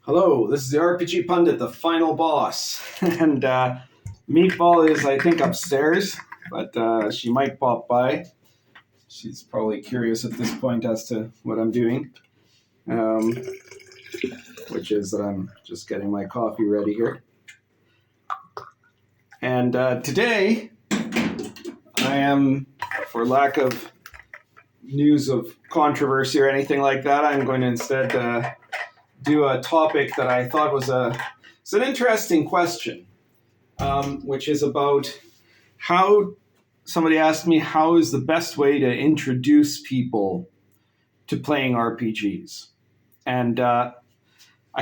Hello, this is the RPG Pundit, the final boss. And Meatball is, I think, upstairs, but she might pop by. She's probably curious at this point as to what I'm doing, which is that I'm just getting my coffee ready here. And today, I am, for lack of news of controversy or anything like that, I'm going to instead do a topic that I thought was it's an interesting question, which is about how somebody asked me how is the best way to introduce people to playing RPGs, and I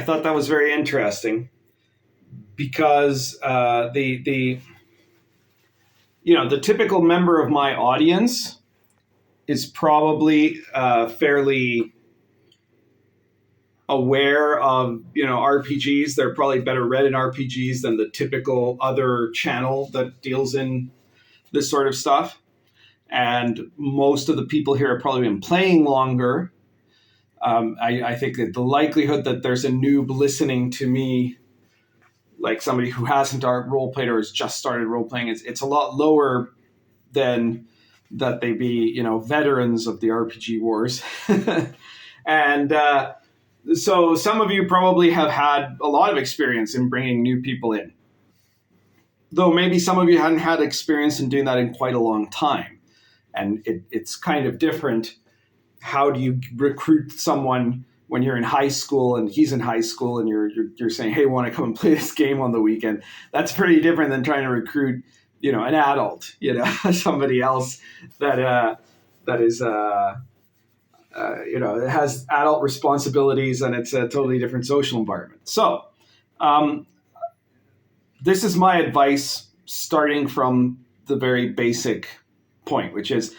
thought that was very interesting because the typical member of my audience is probably fairly aware of RPGs. They're probably better read in RPGs than the typical other channel that deals in this sort of stuff. And most of the people here have probably been playing longer. I think that the likelihood that there's a noob listening to me, like somebody who hasn't role played or has just started role playing, it's a lot lower than that they be veterans of the RPG wars. And so some of you probably have had a lot of experience in bringing new people in, though maybe some of you hadn't had experience in doing that in quite a long time. And it's kind of different. How do you recruit someone when you're in high school and he's in high school and you're saying, hey, want to come and play this game on the weekend? That's pretty different than trying to recruit, an adult, somebody else that is, it has adult responsibilities and it's a totally different social environment. So this is my advice starting from the very basic point, which is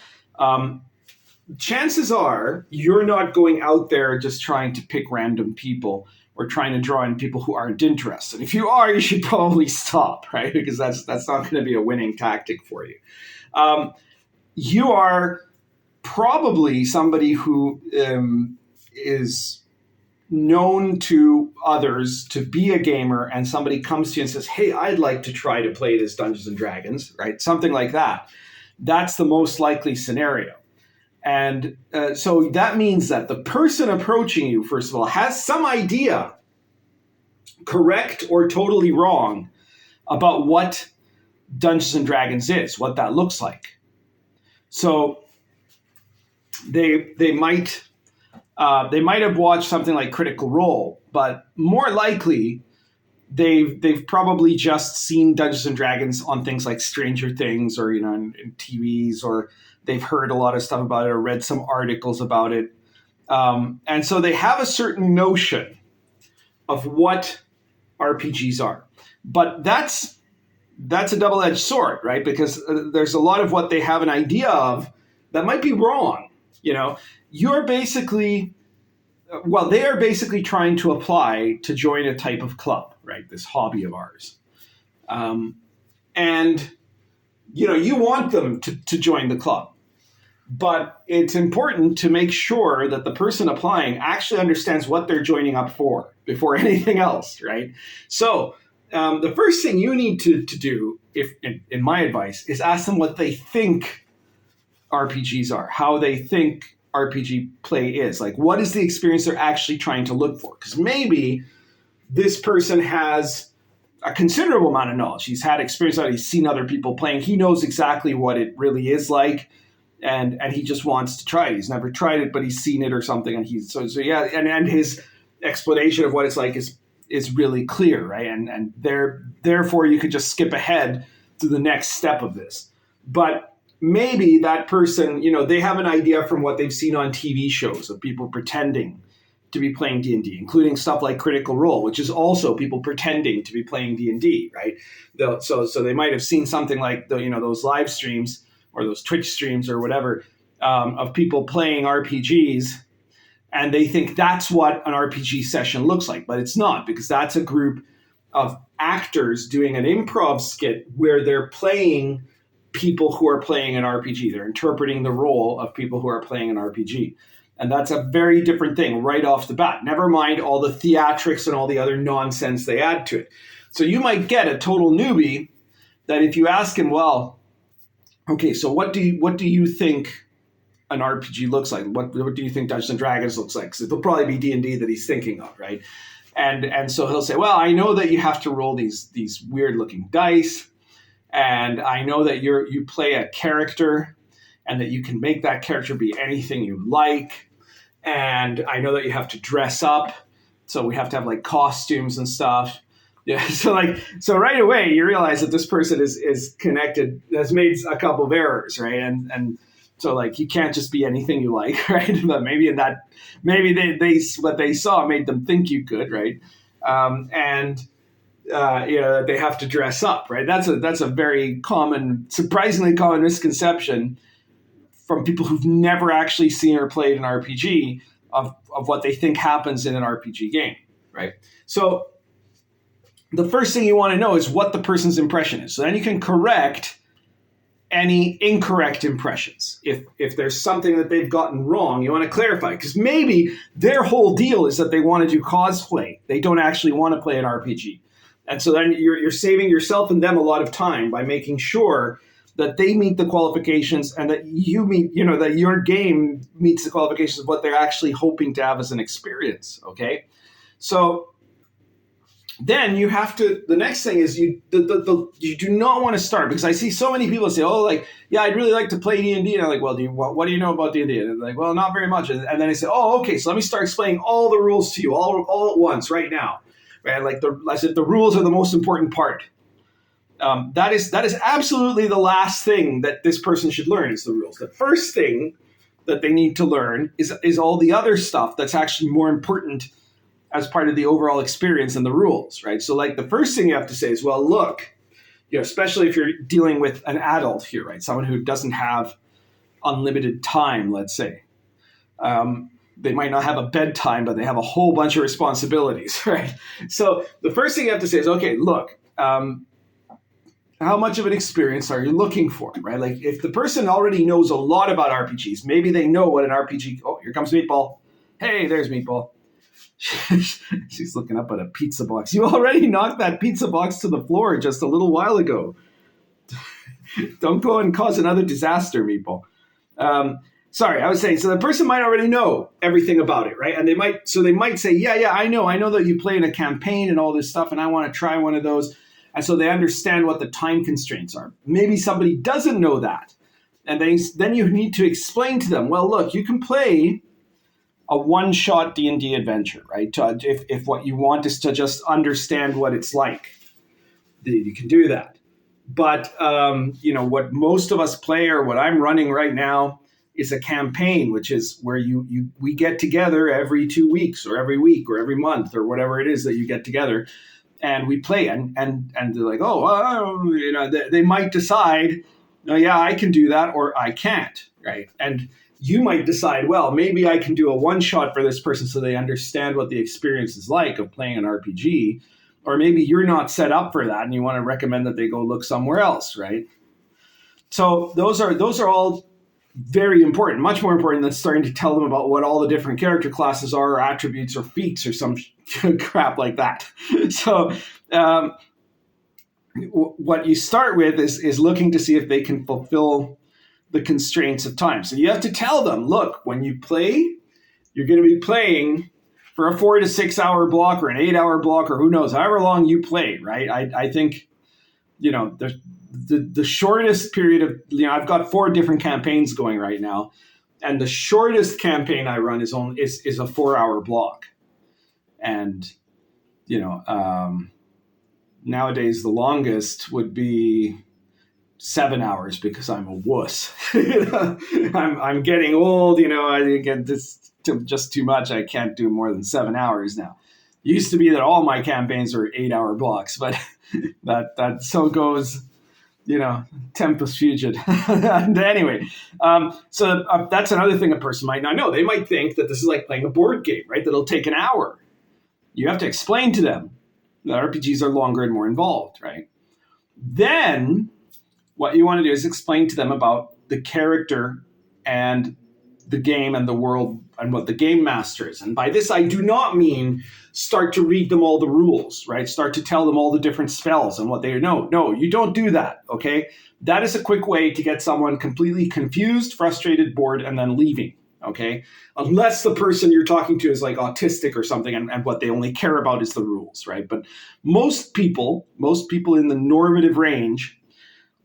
chances are you're not going out there just trying to pick random people or trying to draw in people who aren't interested. If you are, you should probably stop, right? Because that's not going to be a winning tactic for you. You are probably somebody who is known to others to be a gamer, and somebody comes to you and says, hey, I'd like to try to play this Dungeons and Dragons, right? Something like that. That's the most likely scenario. And so that means that the person approaching you, first of all, has some idea, correct or totally wrong, about what Dungeons and Dragons is, what that looks like. So they might have watched something like Critical Role, but more likely they've probably just seen Dungeons and Dragons on things like Stranger Things or in TVs, or they've heard a lot of stuff about it or read some articles about it, and so they have a certain notion of what RPGs are. But that's a double-edged sword, right? Because there's a lot of what they have an idea of that might be wrong. You're basically, they are basically trying to apply to join a type of club, right? This hobby of ours. And, you want them to join the club. But it's important to make sure that the person applying actually understands what they're joining up for before anything else, right? So the first thing you need to do, if in my advice, is ask them what they think RPGs are, how they think RPG play is. Like, what is the experience they're actually trying to look for? Because maybe this person has a considerable amount of knowledge. He's had experience, he's seen other people playing. He knows exactly what it really is like, and he just wants to try it. He's never tried it, but he's seen it or something, and and his explanation of what it's like is really clear, right? And therefore you could just skip ahead to the next step of this. But maybe that person, they have an idea from what they've seen on TV shows of people pretending to be playing D&D, including stuff like Critical Role, which is also people pretending to be playing D&D, right? So they might have seen something like those live streams or those Twitch streams or whatever of people playing RPGs, and they think that's what an RPG session looks like, but it's not, because that's a group of actors doing an improv skit where they're playing people who are playing an RPG. They're interpreting the role of people who are playing an RPG. And that's a very different thing right off the bat. Never mind all the theatrics and all the other nonsense they add to it. So you might get a total newbie that if you ask him, well, okay, so what do you think an RPG looks like? What do you think Dungeons and Dragons looks like? Because it'll probably be D&D that he's thinking of, right? And so he'll say, well, I know that you have to roll these weird looking dice, and I know that you play a character, and that you can make that character be anything you like, and I know that you have to dress up, so we have to have like costumes and stuff. Yeah, so right away you realize that this person is connected, has made a couple of errors, right? And so like you can't just be anything you like, right? But maybe they what they saw made them think you could, right? They have to dress up, right? That's a very surprisingly common misconception from people who've never actually seen or played an RPG of what they think happens in an RPG game, right? So the first thing you want to know is what the person's impression is. So then you can correct any incorrect impressions. If there's something that they've gotten wrong, you want to clarify, because maybe their whole deal is that they want to do cosplay. They don't actually want to play an RPG. And so then you're saving yourself and them a lot of time by making sure that they meet the qualifications and that that your game meets the qualifications of what they're actually hoping to have as an experience. Okay. So then you have to, the next thing is you do not want to start, because I see so many people say, oh, like, yeah, I'd really like to play D&D. And I'm like, well, what do you know about D&D? And they're like, well, not very much. And then I say, oh, okay, so let me start explaining all the rules to you all at once right now. Right? Like I said, the rules are the most important part. That is absolutely the last thing that this person should learn is the rules. The first thing that they need to learn is all the other stuff that's actually more important as part of the overall experience and the rules, right? So like the first thing you have to say is, well, look, especially if you're dealing with an adult here, right? Someone who doesn't have unlimited time, let's say. They might not have a bedtime, but they have a whole bunch of responsibilities, right? So the first thing you have to say is, okay, look, how much of an experience are you looking for, right? Like if the person already knows a lot about RPGs, maybe they know what an RPG, oh, here comes Meatball. Hey, there's Meatball. She's looking up at a pizza box. You already knocked that pizza box to the floor just a little while ago. Don't go and cause another disaster, Meatball. Sorry, I was saying, so the person might already know everything about it, right? And they might say, yeah, I know that you play in a campaign and all this stuff, and I want to try one of those. And so they understand what the time constraints are. Maybe somebody doesn't know that. And then you need to explain to them, well, look, you can play a one-shot D&D adventure, right? If what you want is to just understand what it's like, you can do that. But, what most of us play, or what I'm running right now, is a campaign, which is where we get together every 2 weeks or every week or every month or whatever it is that you get together, and we play. And they're like, they might decide, oh, yeah, I can do that, or I can't, right? And you might decide, well, maybe I can do a one-shot for this person so they understand what the experience is like of playing an RPG. Or maybe you're not set up for that and you want to recommend that they go look somewhere else, right? So those are all very important, much more important than starting to tell them about what all the different character classes are, or attributes or feats or some crap like that. So what you start with is looking to see if they can fulfill the constraints of time. So you have to tell them, look, when you play, you're going to be playing for a 4 to 6 hour block or an 8 hour block, or who knows, however long you play, right? I think, the shortest period of, I've got 4 different campaigns going right now, and the shortest campaign I run is a 4 hour block. And, nowadays the longest would be 7 hours, because I'm a wuss. I'm getting old, I get this just too much. I can't do more than 7 hours now. It used to be that all my campaigns were 8 hour blocks, but that so goes, tempus fugit. And anyway, so that's another thing a person might not know. They might think that this is like playing a board game, right? That'll take an hour. You have to explain to them that RPGs are longer and more involved, right? Then what you want to do is explain to them about the character and the game and the world and what the game master is. And by this, I do not mean start to read them all the rules, right? Start to tell them all the different spells and what they know. No, you don't do that, okay? That is a quick way to get someone completely confused, frustrated, bored, and then leaving, okay? Unless the person you're talking to is like autistic or something and what they only care about is the rules, right? But most people in the normative range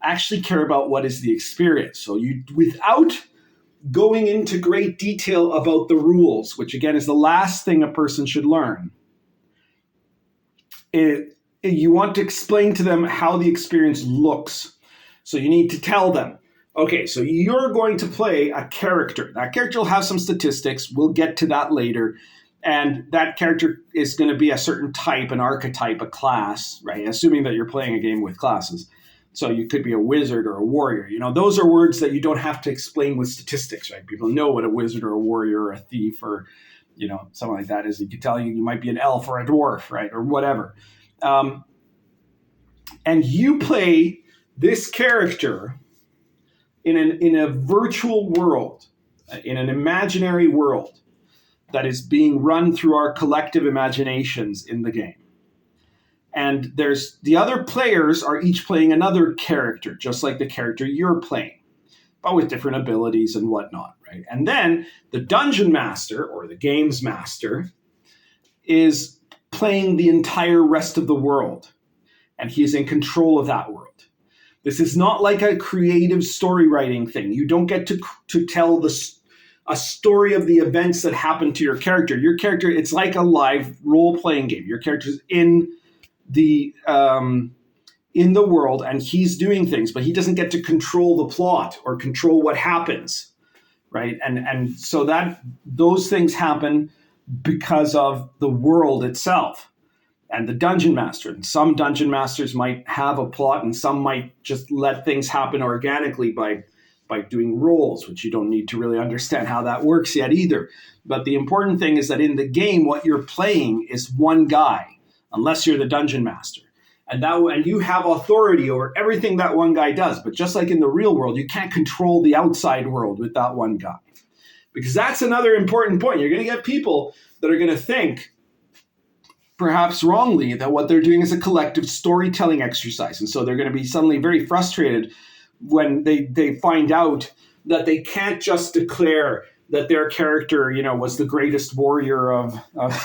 actually care about what is the experience. So you, without going into great detail about the rules, which again is the last thing a person should learn, you want to explain to them how the experience looks. So you need to tell them, okay, so you're going to play a character. That character will have some statistics. We'll get to that later. And that character is going to be a certain type, an archetype, a class, right? Assuming that you're playing a game with classes. So you could be a wizard or a warrior. You know, those are words that you don't have to explain with statistics, right? People know what a wizard or a warrior or a thief or, you know, something like that is. You could tell you might be an elf or a dwarf, right? Or whatever. And you play this character in a virtual world, in an imaginary world that is being run through our collective imaginations in the game. And there's the other players are each playing another character, just like the character you're playing, but with different abilities and whatnot, right? And then the dungeon master or the games master is playing the entire rest of the world, and he's in control of that world. This is not like a creative story writing thing. You don't get to tell a story of the events that happen to your character. Your character, it's like a live role-playing game. Your character's in the world and he's doing things, but he doesn't get to control the plot or control what happens, right? And so that those things happen because of the world itself and the dungeon master. And some dungeon masters might have a plot and some might just let things happen organically by doing rolls, which you don't need to really understand how that works yet either. But the important thing is that in the game, what you're playing is one guy, unless you're the dungeon master. And you have authority over everything that one guy does. But just like in the real world, you can't control the outside world with that one guy. Because that's another important point. You're going to get people that are going to think, perhaps wrongly, that what they're doing is a collective storytelling exercise. And so they're going to be suddenly very frustrated when they find out that they can't just declare that their character, you know, was the greatest warrior of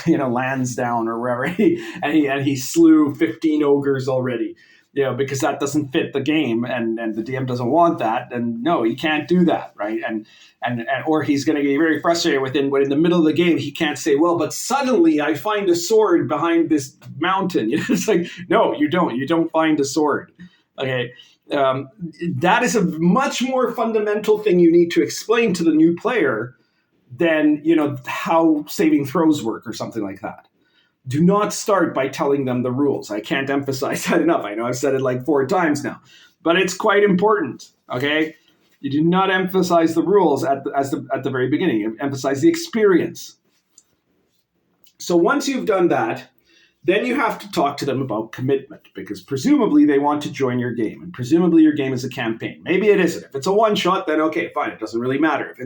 Lansdowne or wherever, and he slew 15 ogres already, you know, because that doesn't fit the game, and the DM doesn't want that, and no, he can't do that, right? And or he's going to get very frustrated when in the middle of the game he can't say, well, but suddenly I find a sword behind this mountain. You know, it's like, no, you don't find a sword, okay. That is a much more fundamental thing you need to explain to the new player than, you know, how saving throws work or something like that. Do not start by telling them the rules. I can't emphasize that enough. I know I've said it like 4 times now, but it's quite important. Okay, you do not emphasize the rules at the very beginning. You emphasize the experience. So once you've done that, then you have to talk to them about commitment, because presumably they want to join your game, and presumably your game is a campaign. Maybe it isn't. If it's a one-shot, then okay, fine. It doesn't really matter. If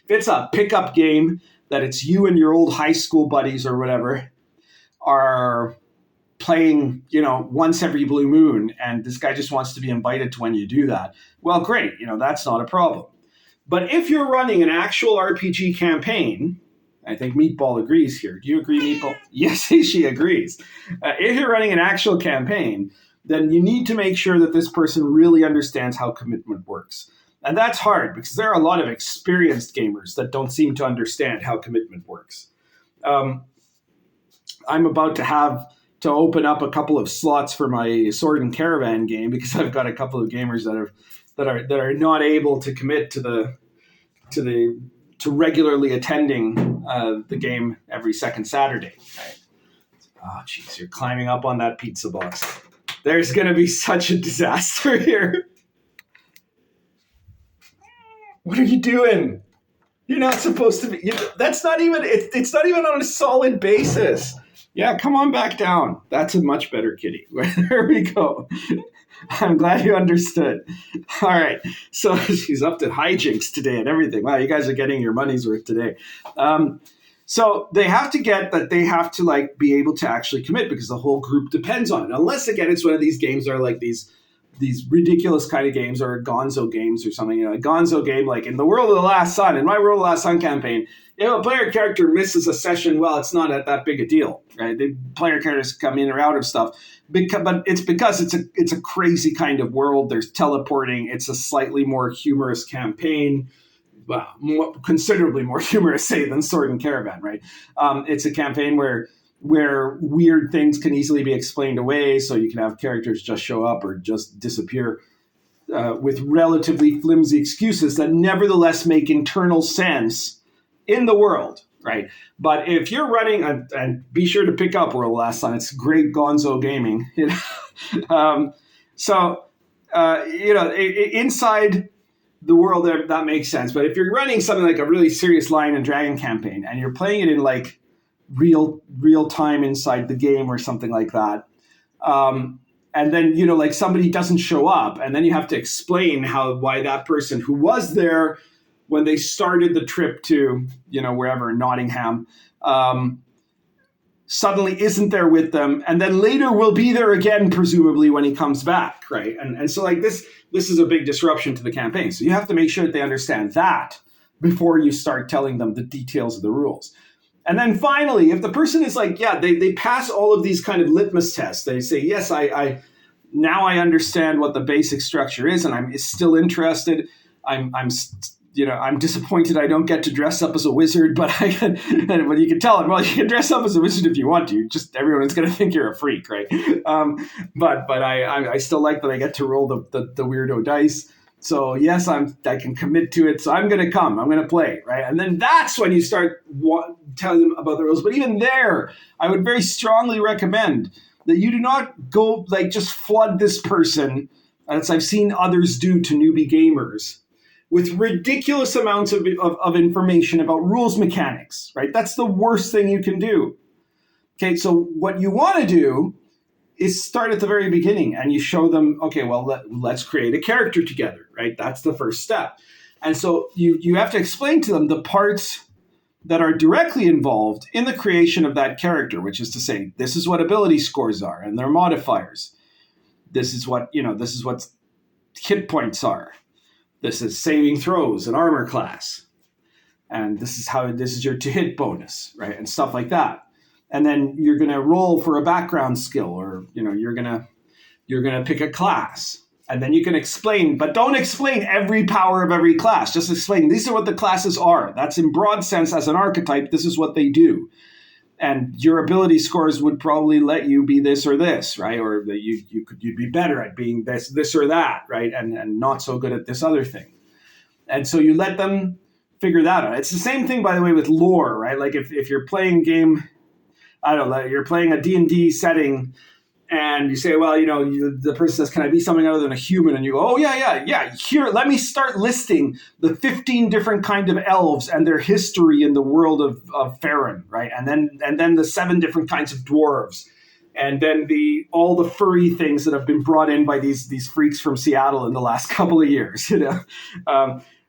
it's a pickup game that it's you and your old high school buddies or whatever are playing, you know, once every blue moon, and this guy just wants to be invited to when you do that, well, great. You know, that's not a problem. But if you're running an actual RPG campaign, I think Meatball agrees here. Do you agree, Meatball? Yes, she agrees. If you're running an actual campaign, then you need to make sure that this person really understands how commitment works. And that's hard because there are a lot of experienced gamers that don't seem to understand how commitment works. I'm about to open up a couple of slots for my Sword and Caravan game because I've got a couple of gamers that are not able to commit to regularly attending the game every second Saturday. Right? Oh, jeez, you're climbing up on that pizza box. There's going to be such a disaster here. What are you doing? You're not supposed to be. That's not even. It's not even on a solid basis. Yeah, come on back down. That's a much better kitty. There we go. I'm glad you understood. All right. So she's up to hijinks today and everything. Wow, you guys are getting your money's worth today. So they have to get that they have to like be able to actually commit because the whole group depends on it. Unless again, it's one of these games that are like these ridiculous kind of games or Gonzo games or something. A Gonzo game like in the World of the Last Sun, in my World of the Last Sun campaign, if a player character misses a session, well, it's not that big a deal, right? The player characters come in or out of stuff. But it's because it's a crazy kind of world. There's teleporting. It's a slightly more humorous campaign. Well, considerably more humorous, say, than Sword and Caravan, right? It's a campaign where weird things can easily be explained away, so you can have characters just show up or just disappear with relatively flimsy excuses that nevertheless make internal sense in the world, right? But if you're running, and be sure to pick up World of the Last Sun, it's great Gonzo gaming. Inside the world that makes sense. But if you're running something like a really serious Lion and Dragon campaign and you're playing it in like real time inside the game or something like that, and then like somebody doesn't show up, and then you have to explain why that person who was there when they started the trip to wherever, Nottingham, suddenly isn't there with them, and then later will be there again, presumably when he comes back, right? And so like this is a big disruption to the campaign. So you have to make sure that they understand that before you start telling them the details of the rules. And then finally, if the person is like, they pass all of these kind of litmus tests, they say, yes, I now I understand what the basic structure is, and I'm still interested. I'm disappointed I don't get to dress up as a wizard, but but you can tell them, well, you can dress up as a wizard if you want to. Just everyone's going to think you're a freak, right? But I still like that I get to roll the weirdo dice. So yes, I can commit to it. So I'm going to come. I'm going to play, right? And then that's when you start telling them about the rules. But even there, I would very strongly recommend that you do not go like just flood this person, as I've seen others do to newbie gamers, with ridiculous amounts of information about rules mechanics, right? That's the worst thing you can do. Okay, so what you want to do is start at the very beginning and you show them, okay, well, let's create a character together, right? That's the first step. And so you have to explain to them the parts that are directly involved in the creation of that character, which is to say, this is what ability scores are and their modifiers. This is what hit points are. This is saving throws and armor class. And this is your to hit bonus, right? And stuff like that. And then you're going to roll for a background skill, or you're going to pick a class. And then you can explain, but don't explain every power of every class. Just explain, these are what the classes are. That's in broad sense as an archetype, this is what they do. And your ability scores would probably let you be this or this, right? Or that you'd be better at being this or that, right? And not so good at this other thing. And so you let them figure that out. It's the same thing, by the way, with lore, right? Like if you're playing game, I don't know, you're playing a D&D setting and you say, well, the person says, can I be something other than a human? And you go, oh, yeah. Here, let me start listing the 15 different kind of elves and their history in the world of Farron, right? And then the 7 different kinds of dwarves. And then all the furry things that have been brought in by these freaks from Seattle in the last couple of years,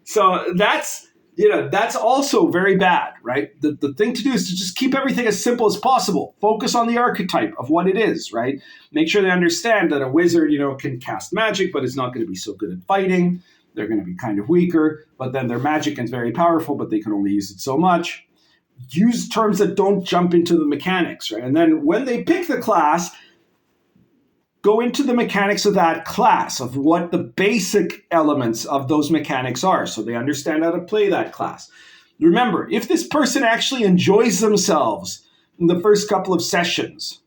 So that's also very bad, right? The thing to do is to just keep everything as simple as possible. Focus on the archetype of what it is, right? Make sure they understand that a wizard, can cast magic, but is not going to be so good at fighting. They're going to be kind of weaker, but then their magic is very powerful, but they can only use it so much. Use terms that don't jump into the mechanics, right? And then when they pick the class, go into the mechanics of that class, of what the basic elements of those mechanics are, so they understand how to play that class. Remember, if this person actually enjoys themselves in the first couple of sessions,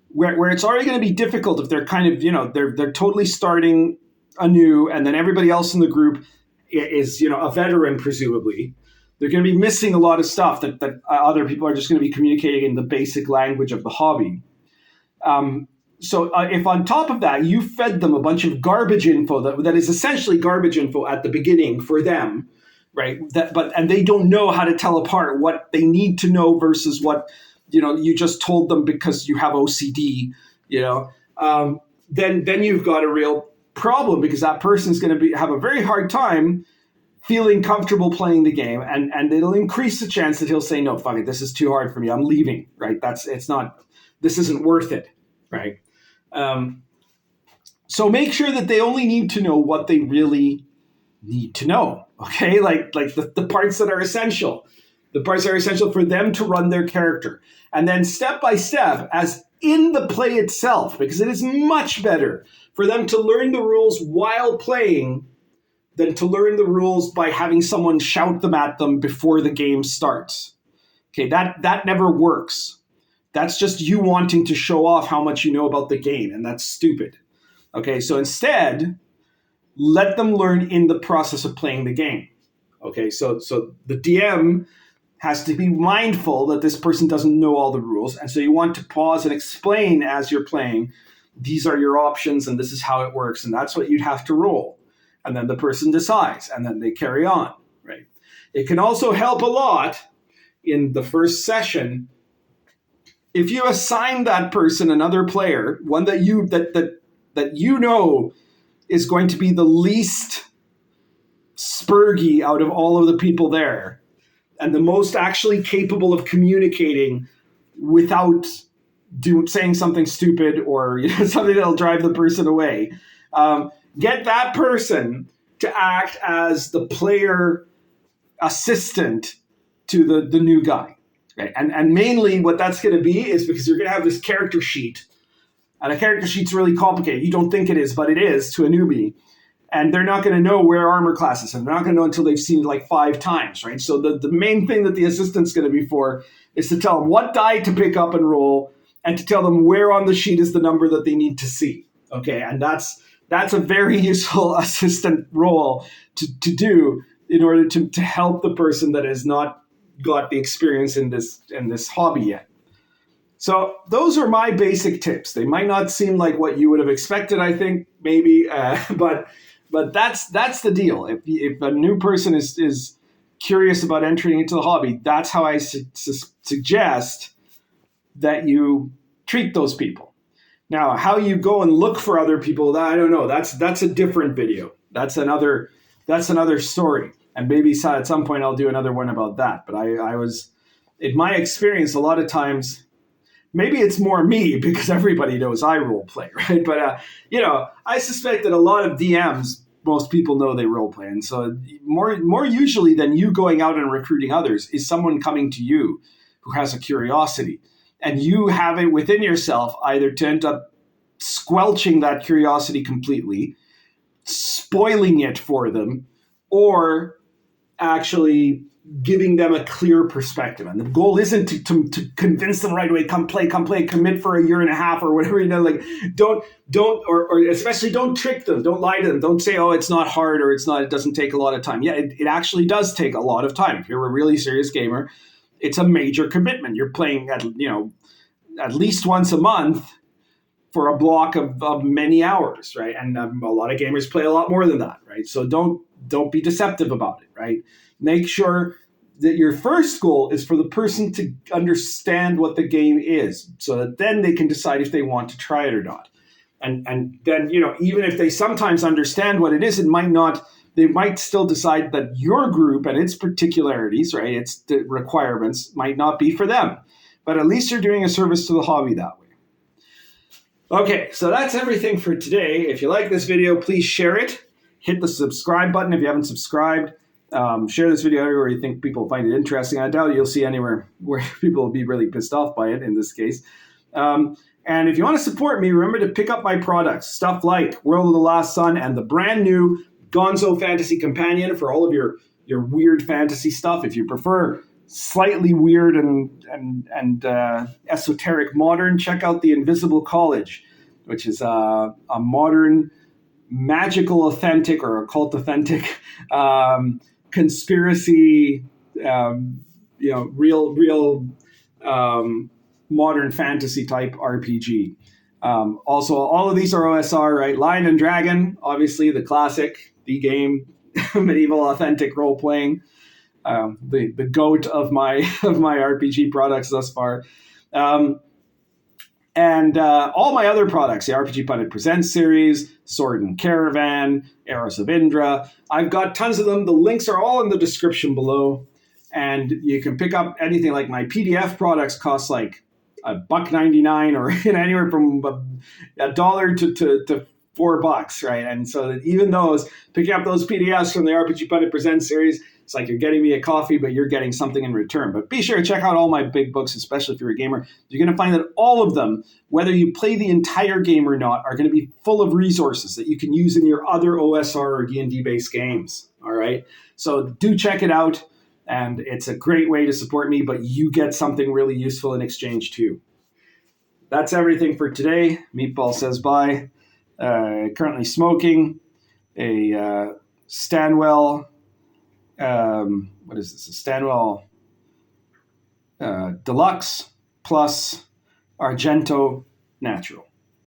where it's already going to be difficult if they're kind of, they're totally starting anew, and then everybody else in the group is, a veteran, presumably, they're going to be missing a lot of stuff that other people are just going to be communicating in the basic language of the hobby. So if on top of that, you fed them a bunch of garbage info that is essentially garbage info at the beginning for them, right? And they don't know how to tell apart what they need to know versus what, you just told them because you have OCD, then you've got a real problem, because that person's going to have a very hard time feeling comfortable playing the game, and it'll increase the chance that he'll say, no, fuck it, this is too hard for me, I'm leaving, right? This isn't worth it, right? So make sure that they only need to know what they really need to know, okay? Like the parts that are essential. The parts that are essential for them to run their character. And then step by step, as in the play itself, because it is much better for them to learn the rules while playing than to learn the rules by having someone shout them at them before the game starts. Okay, that never works. That's just you wanting to show off how much you know about the game, and that's stupid. Okay, so instead, let them learn in the process of playing the game. Okay, so the DM has to be mindful that this person doesn't know all the rules, and so you want to pause and explain as you're playing, these are your options and this is how it works, and that's what you'd have to roll. And then the person decides, and then they carry on, right? It can also help a lot in the first session if you assign that person another player, one that you know is going to be the least spurgy out of all of the people there, and the most actually capable of communicating without saying something stupid or something that'll drive the person away. Get that person to act as the player assistant to the new guy. Right? And mainly what that's going to be is because you're going to have this character sheet. And a character sheet's really complicated. You don't think it is, but it is to a newbie. And they're not going to know where armor class is. And they're not going to know until they've seen it like 5 times, right? So the main thing that the assistant's going to be for is to tell them what die to pick up and roll, and to tell them where on the sheet is the number that they need to see. Okay, and that's a very useful assistant role to do in order to help the person that has not got the experience in this hobby yet. So those are my basic tips. They might not seem like what you would have expected, I think, maybe, but that's the deal. If a new person is curious about entering into the hobby, that's how I suggest that you treat those people. Now, how you go and look for other people, I don't know. That's a different video. That's another story. And maybe at some point I'll do another one about that. But I was, in my experience, a lot of times, maybe it's more me because everybody knows I role play, right? But I suspect that a lot of DMs, most people know they role play, and so more usually than you going out and recruiting others is someone coming to you who has a curiosity, and you have it within yourself either to end up squelching that curiosity completely, spoiling it for them, or actually giving them a clear perspective. And the goal isn't to convince them right away, come play, commit for a year and a half or whatever, or especially don't trick them, don't lie to them, don't say, oh, it's not hard or it doesn't take a lot of time. Yeah, it actually does take a lot of time. If you're a really serious gamer, it's a major commitment. You're playing at least once a month for a block of many hours, right? And a lot of gamers play a lot more than that, right? So don't be deceptive about it, right? Make sure that your first goal is for the person to understand what the game is, so that then they can decide if they want to try it or not. And then, even if they sometimes understand what it is, they might still decide that your group and its particularities, right, its requirements might not be for them. But at least you're doing a service to the hobby that way. Okay, so that's everything for today. If you like this video, please share it. Hit the subscribe button if you haven't subscribed. Share this video everywhere you think people find it interesting. I doubt you'll see anywhere where people will be really pissed off by it in this case. And if you want to support me, remember to pick up my products, stuff like World of the Last Sun and the brand new Gonzo Fantasy Companion for all of your weird fantasy stuff. If you prefer slightly weird and esoteric modern, check out the Invisible College, which is a modern magical authentic or occult authentic conspiracy, real modern fantasy type RPG. Also, all of these are OSR, right? Lion and Dragon, obviously the classic, the game, medieval authentic role playing, the goat of my RPG products thus far. And all my other products, the RPG Pundit Presents series, Sword and Caravan, Arrows of Indra, I've got tons of them. The links are all in the description below. And you can pick up anything. Like my PDF products cost like $1.99 or anywhere from $1 to $4, right? And so that even those, picking up those PDFs from the RPG Pundit Presents series, it's like you're getting me a coffee, but you're getting something in return. But be sure to check out all my big books, especially if you're a gamer. You're going to find that all of them, whether you play the entire game or not, are going to be full of resources that you can use in your other OSR or D&D based games. All right. So do check it out. And it's a great way to support me, but you get something really useful in exchange too. That's everything for today. Meatball says bye. Currently smoking a Stanwell. What is this? A Stanwell Deluxe plus Argento Natural.